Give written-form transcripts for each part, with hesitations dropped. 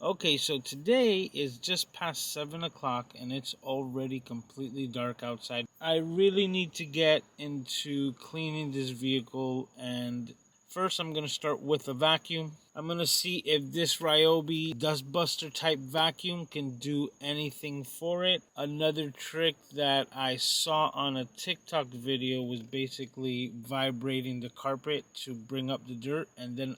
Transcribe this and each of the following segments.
Okay, so today is just past 7 o'clock and it's already completely dark outside. I really need to get into cleaning this vehicle, and first I'm going to start with a vacuum. I'm going to see if this Ryobi dustbuster type vacuum can do anything for it. Another trick that I saw on a TikTok video was basically vibrating the carpet to bring up the dirt and then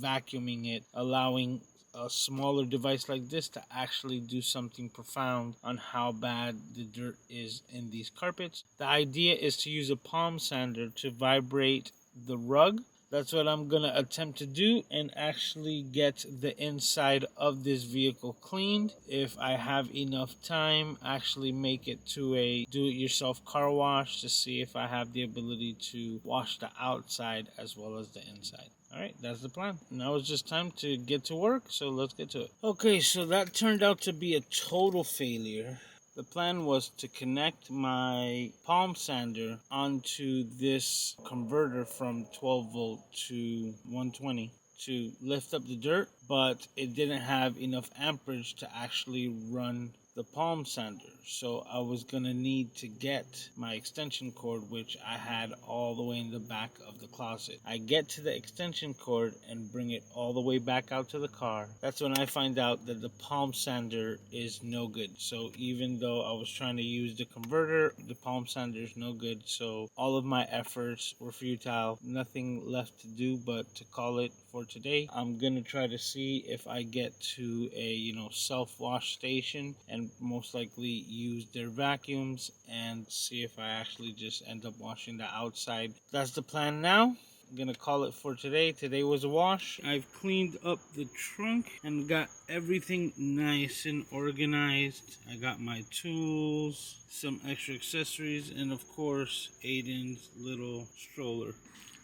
vacuuming it, allowing a smaller device like this to actually do something profound on how bad the dirt is in these carpets. The idea is to use a palm sander to vibrate the rug. That's what I'm going to attempt to do and actually get the inside of this vehicle cleaned. If I have enough time, actually make it to a do-it-yourself car wash to see if I have the ability to wash the outside as well as the inside. Alright, that's the plan. Now it's just time to get to work, so let's get to it. Okay, so that turned out to be a total failure. The plan was to connect my palm sander onto this converter from 12 volt to 120 to lift up the dirt, but it didn't have enough amperage to actually run the palm sander. So I was gonna need to get my extension cord, which I had all the way in the back of the closet. I get to the extension cord and bring it all the way back out to the car. That's when I find out that the palm sander is no good. So even though I was trying to use the converter, the palm sander is no good. So all of my efforts were futile. Nothing left to do but to call it for today. I'm gonna try to see if I get to a self-wash station and most likely use their vacuums and see if I actually just end up washing the outside. That's the plan now. I'm gonna call it for today. Today was a wash. I've cleaned up the trunk and got everything nice and organized. I got my tools, some extra accessories, and of course Aiden's little stroller.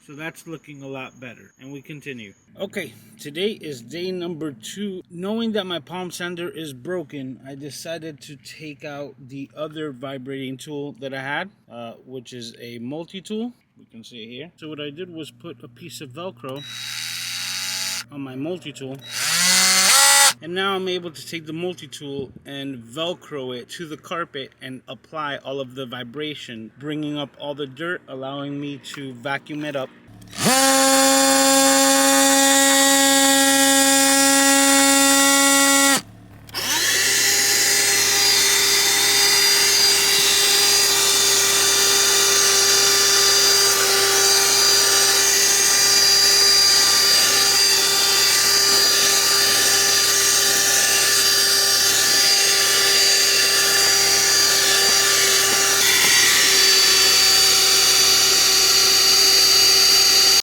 So that's looking a lot better. And we continue. Okay, today is day number 2. Knowing that my palm sander is broken, I decided to take out the other vibrating tool that I had, which is a multi-tool. You can see it here. So what I did was put a piece of Velcro on my multi-tool. And now I'm able to take the multi-tool and Velcro it to the carpet and apply all of the vibration, bringing up all the dirt, allowing me to vacuum it up.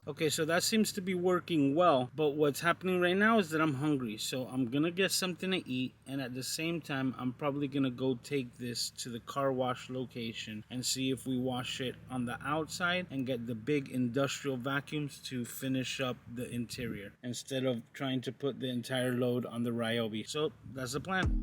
Okay, so that seems to be working well, but what's happening right now is that I'm hungry, so I'm gonna get something to eat, and at the same time, I'm probably gonna go take this to the car wash location and see if we wash it on the outside and get the big industrial vacuums to finish up the interior instead of trying to put the entire load on the Ryobi. So that's the plan.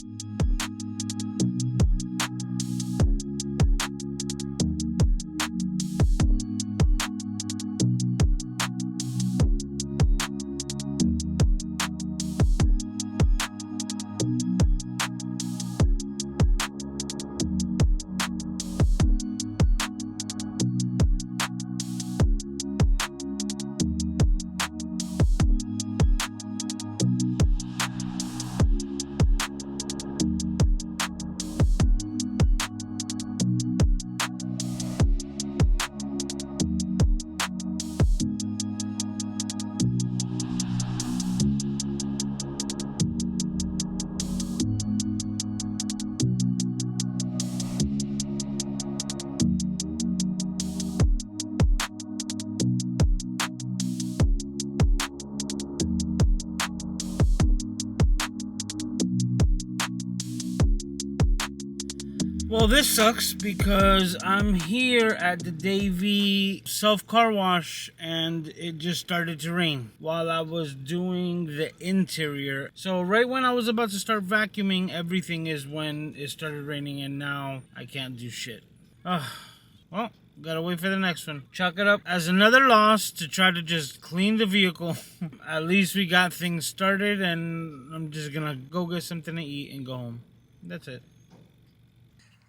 Well, this sucks because I'm here at the Davy self-car wash and it just started to rain while I was doing the interior. So right when I was about to start vacuuming everything is when it started raining, and now I can't do shit. Well, Gotta wait for the next one. Chalk it up as another loss to try to just clean the vehicle. At least we got things started, and I'm just gonna go get something to eat and go home. That's it.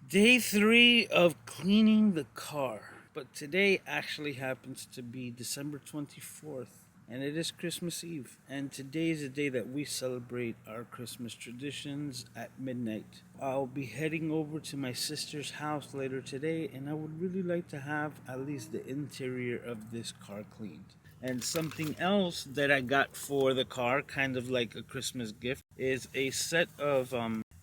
Day 3 of cleaning the car. But today actually happens to be December 24th. And it is Christmas Eve. And today is the day that we celebrate our Christmas traditions at midnight. I'll be heading over to my sister's house later today, and I would really like to have at least the interior of this car cleaned. And something else that I got for the car, kind of like a Christmas gift, is a set of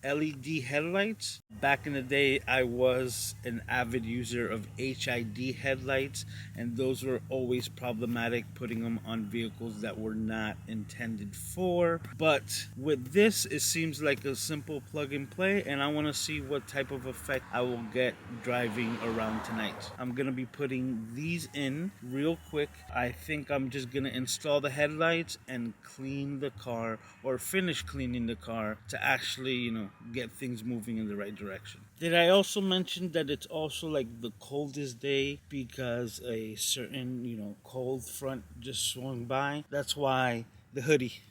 LED headlights. Back in the day, I was an avid user of HID headlights, and those were always problematic putting them on vehicles that were not intended for. But with this, it seems like a simple plug and play, and I want to see what type of effect I will get driving around tonight. I'm going to be putting these in real quick. I think I'm just going to install the headlights and clean the car, or finish cleaning the car, to actually, get things moving in the right direction. Did I also mention that it's also like the coldest day because a certain, cold front just swung by? That's why the hoodie.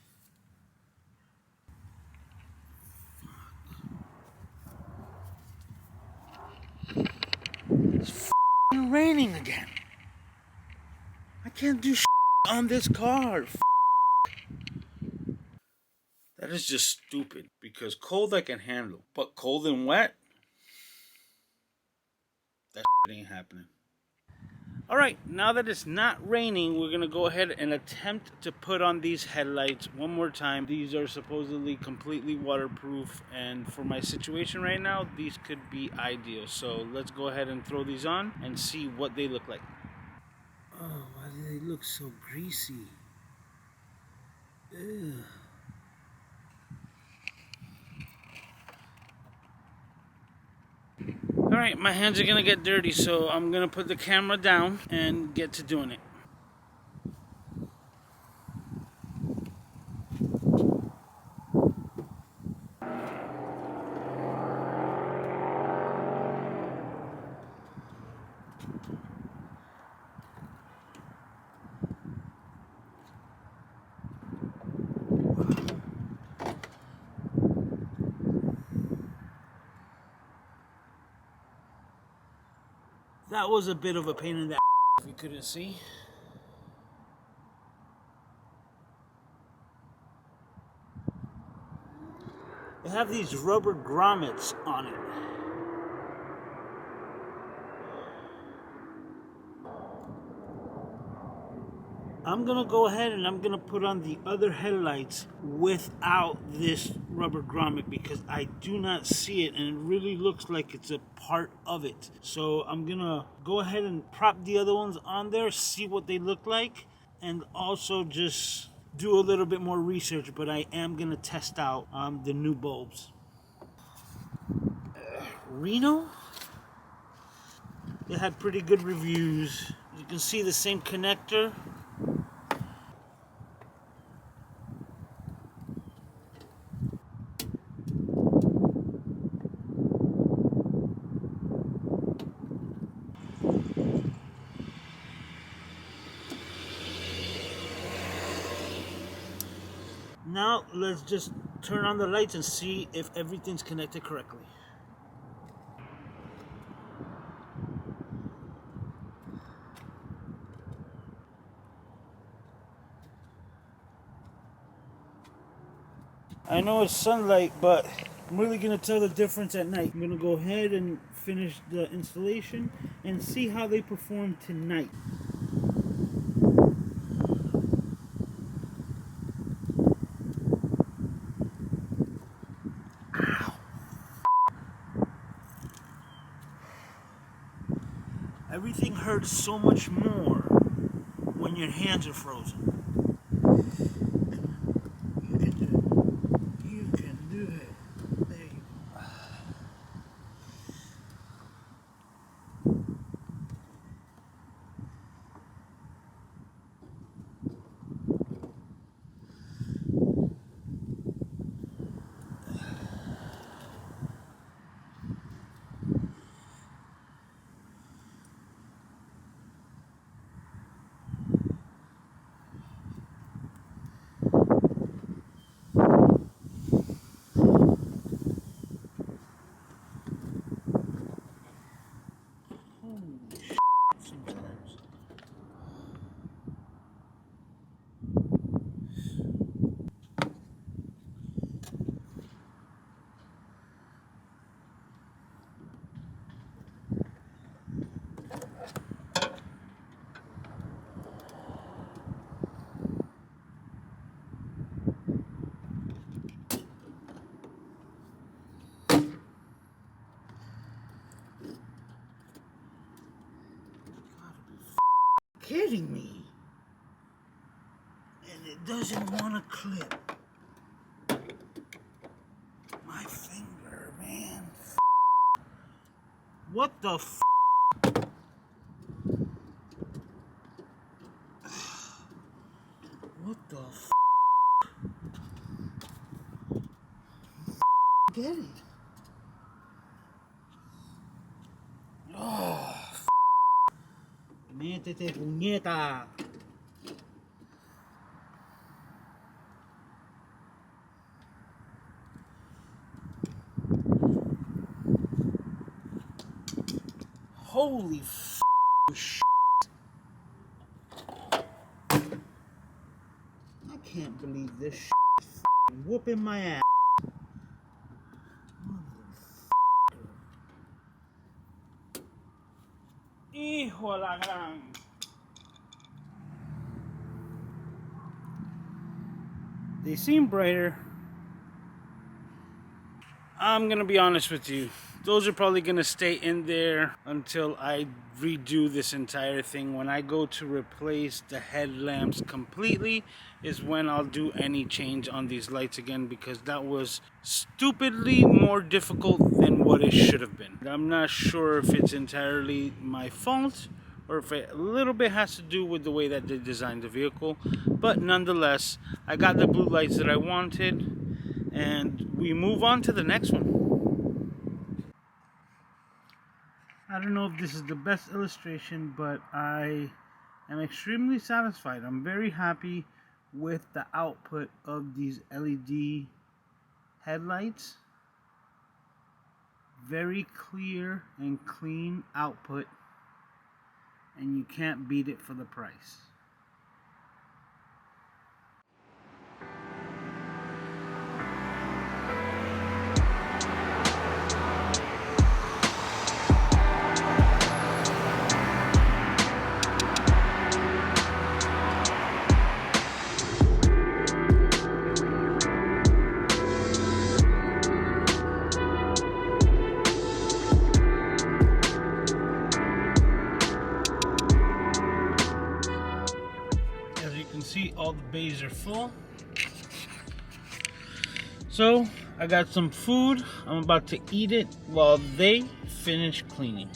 It's raining again. I can't do on this car. That is just stupid, because cold I can handle, but cold and wet? That ain't happening. Alright, now that it's not raining, we're going to go ahead and attempt to put on these headlights one more time. These are supposedly completely waterproof, and for my situation right now, these could be ideal. So let's go ahead and throw these on and see what they look like. Oh, why do they look so greasy? Ew. Alright, my hands are going to get dirty, so I'm going to put the camera down and get to doing it. That was a bit of a pain in the if you couldn't see. They have these rubber grommets on it. I'm gonna go ahead and I'm gonna put on the other headlights without this rubber grommet, because I do not see it and it really looks like it's a part of it. So I'm gonna go ahead and prop the other ones on there, see what they look like, and also just do a little bit more research. But I am gonna test out the new bulbs. Reno? They had pretty good reviews. You can see the same connector. Now let's just turn on the lights and see if everything's connected correctly. I know it's sunlight, but I'm really going to tell the difference at night. I'm going to go ahead and finish the installation and see how they perform tonight. Ow. Everything hurts so much more when your hands are frozen. You can do it. There you go. kidding me? And it doesn't want to clip. My finger, man. What the f? What the f? Get it. Oh, f. Métete, puñeta. Holy f*** shit. I can't believe this shit is f***ing whooping my ass. Hijo de la gran. They seem brighter. I'm gonna be honest with you. Those are probably gonna stay in there until I redo this entire thing. When I go to replace the headlamps completely is when I'll do any change on these lights again, because that was stupidly more difficult than what it should have been. I'm not sure if it's entirely my fault or if it a little bit has to do with the way that they designed the vehicle, but nonetheless, I got the blue lights that I wanted, and we move on to the next one. I don't know if this is the best illustration, but I am extremely satisfied. I'm very happy with the output of these LED headlights. Very clear and clean output, and you can't beat it for the price. See, all the bays are full. So I got some food. I'm about to eat it while they finish cleaning.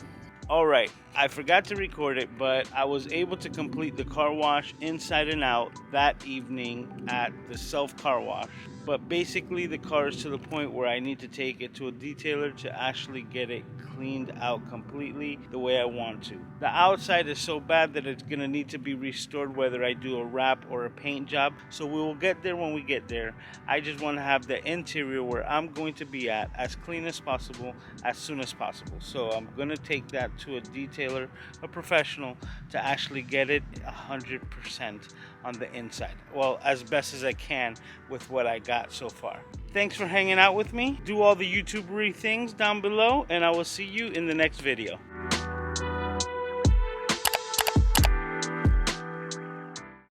All right, I forgot to record it, but I was able to complete the car wash inside and out that evening at the self car wash. But basically the car is to the point where I need to take it to a detailer to actually get it cleaned out completely the way I want to. The outside is so bad that it's gonna need to be restored whether I do a wrap or a paint job. So we will get there when we get there. I just want to have the interior where I'm going to be at as clean as possible as soon as possible. So I'm gonna take that to a detailer, a professional, to actually get it 100% on the inside. Well, as best as I can with what I got so far. Thanks for hanging out with me. Do all the YouTubery things down below, and I will see you in the next video.